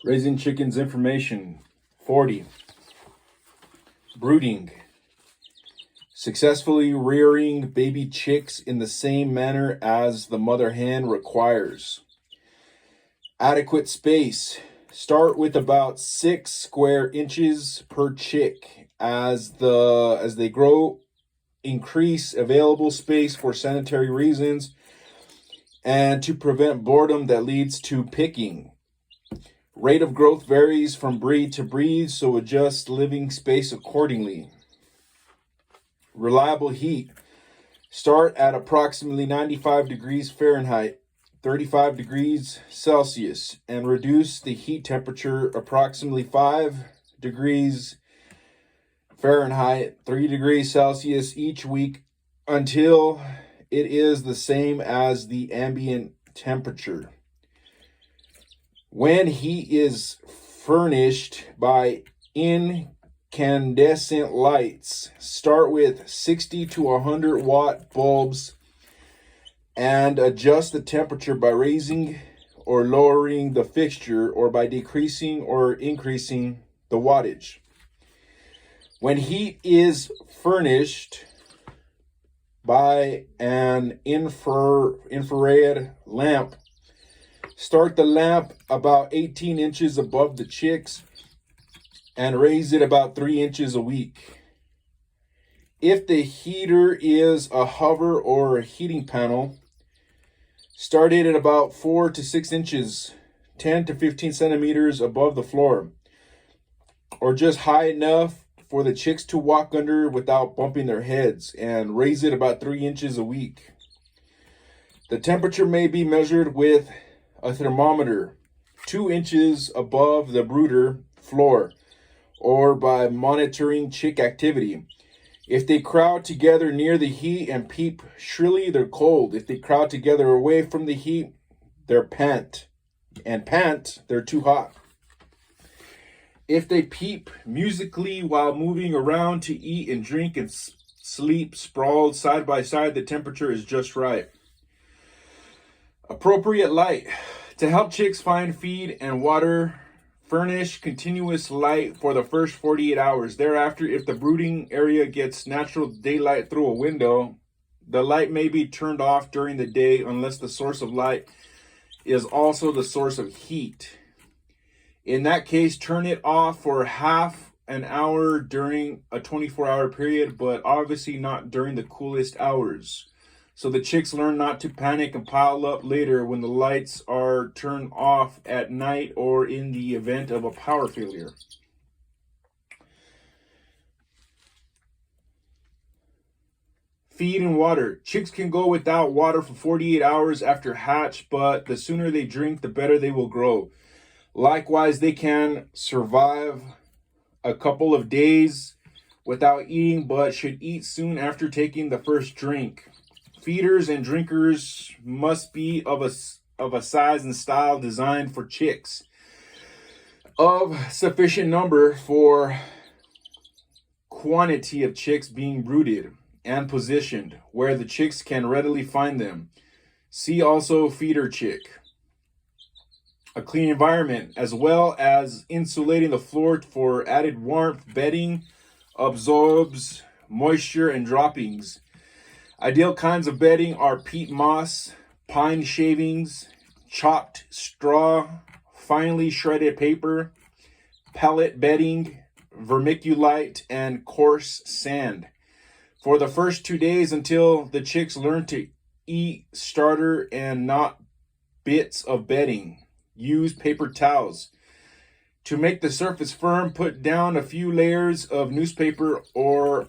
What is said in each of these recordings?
Raising chickens information. 40. Brooding. Successfully rearing baby chicks in the same manner as the mother hen requires. Adequate space. Start with about 6 square inches per chick. As they grow, increase available space for sanitary reasons and to prevent boredom that leads to picking. Rate of growth varies from breed to breed, so adjust living space accordingly. Reliable heat. Start at approximately 95 degrees Fahrenheit, 35 degrees Celsius, and reduce the heat temperature approximately 5 degrees Fahrenheit, 3 degrees Celsius each week until it is the same as the ambient temperature. When heat is furnished by incandescent lights, start with 60 to 100 watt bulbs and adjust the temperature by raising or lowering the fixture or by decreasing or increasing the wattage. When heat is furnished by an infrared lamp, start the lamp about 18 inches above the chicks and raise it about 3 inches a week. If the heater is a hover or a heating panel, start it at about 4 to 6 inches, 10 to 15 centimeters above the floor, or just high enough for the chicks to walk under without bumping their heads, and raise it about 3 inches a week. The temperature may be measured with a thermometer 2 inches above the brooder floor or by monitoring chick activity. If they crowd together near the heat and peep shrilly, they're cold. If they crowd together away from the heat, they're pant. And pant, they're too hot. If they peep musically while moving around to eat and drink and sleep sprawled side by side, the temperature is just right. Appropriate light. To help chicks find feed and water, furnish continuous light for the first 48 hours. Thereafter, if the brooding area gets natural daylight through a window, the light may be turned off during the day unless the source of light is also the source of heat. In that case, turn it off for half an hour during a 24-hour period, but obviously not during the coolest hours. So the chicks learn not to panic and pile up later when the lights are turned off at night or in the event of a power failure. Feed and water. Chicks can go without water for 48 hours after hatch, but the sooner they drink, the better they will grow. Likewise, they can survive a couple of days without eating, but should eat soon after taking the first drink. Feeders and drinkers must be of a size and style designed for chicks of sufficient number for quantity of chicks being brooded and positioned where the chicks can readily find them. See also feeder chick. A clean environment, as well as insulating the floor for added warmth. Bedding absorbs moisture and droppings. Ideal kinds of bedding are peat moss, pine shavings, chopped straw, finely shredded paper, pellet bedding, vermiculite, and coarse sand. For the first 2 days until the chicks learn to eat starter and not bits of bedding, use paper towels. To make the surface firm, put down a few layers of newspaper or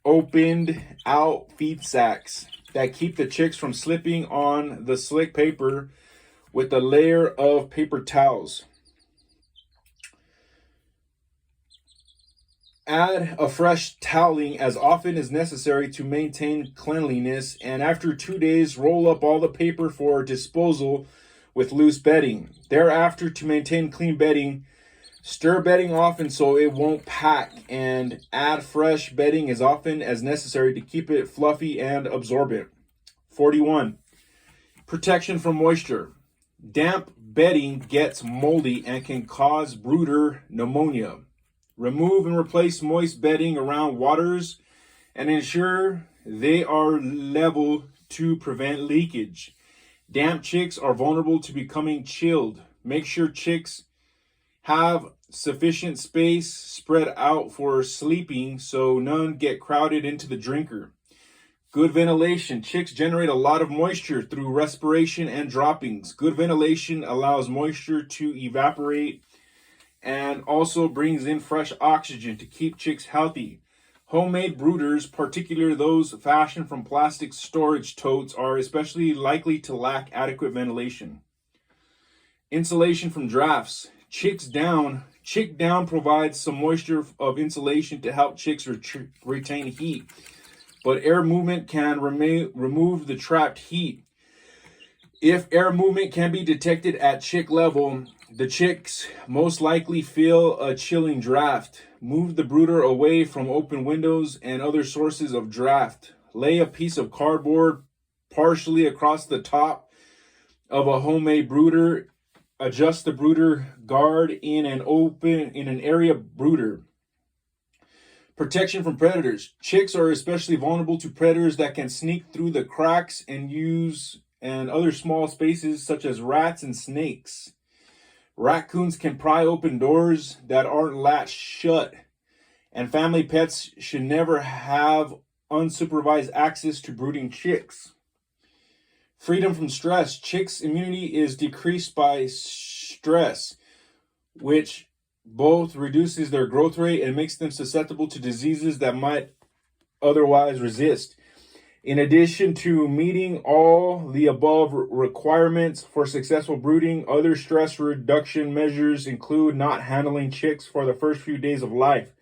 opened out feed sacks that keep the chicks from slipping on the slick paper with a layer of paper towels. Add a fresh toweling as often as necessary to maintain cleanliness, and after 2 days, roll up all the paper for disposal with loose bedding. Thereafter, to maintain clean bedding, stir bedding often so it won't pack, and add fresh bedding as often as necessary to keep it fluffy and absorbent. 41. Protection from moisture. Damp bedding gets moldy and can cause brooder pneumonia. Remove and replace moist bedding around waters and ensure they are level to prevent leakage. Damp chicks are vulnerable to becoming chilled. Make sure chicks have sufficient space spread out for sleeping so none get crowded into the drinker. Good ventilation. Chicks generate a lot of moisture through respiration and droppings. Good ventilation allows moisture to evaporate and also brings in fresh oxygen to keep chicks healthy. Homemade brooders, particularly those fashioned from plastic storage totes, are especially likely to lack adequate ventilation. Insulation from drafts. Chick down provides some moisture of insulation to help chicks retain heat, but air movement can remove the trapped heat. If air movement can be detected at chick level, the chicks most likely feel a chilling draft. Move the brooder away from open windows and other sources of draft. Lay a piece of cardboard partially across the top of a homemade brooder. Adjust the brooder guard in an area brooder. Protection from predators. Chicks are especially vulnerable to predators that can sneak through the cracks and other small spaces such as rats and snakes. Raccoons can pry open doors that aren't latched shut, and family pets should never have unsupervised access to brooding chicks. Freedom from stress. Chicks' immunity is decreased by stress, which both reduces their growth rate and makes them susceptible to diseases that might otherwise resist. In addition to meeting all the above requirements for successful brooding, other stress reduction measures include not handling chicks for the first few days of life,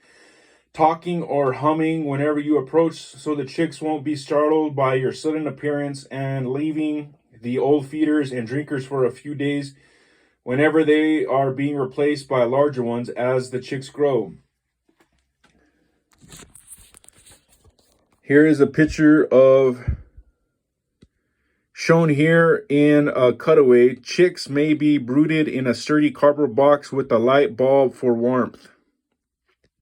talking or humming whenever you approach so the chicks won't be startled by your sudden appearance, and leaving the old feeders and drinkers for a few days whenever they are being replaced by larger ones as the chicks grow. Here is a picture shown here in a cutaway. Chicks may be brooded in a sturdy cardboard box with a light bulb for warmth.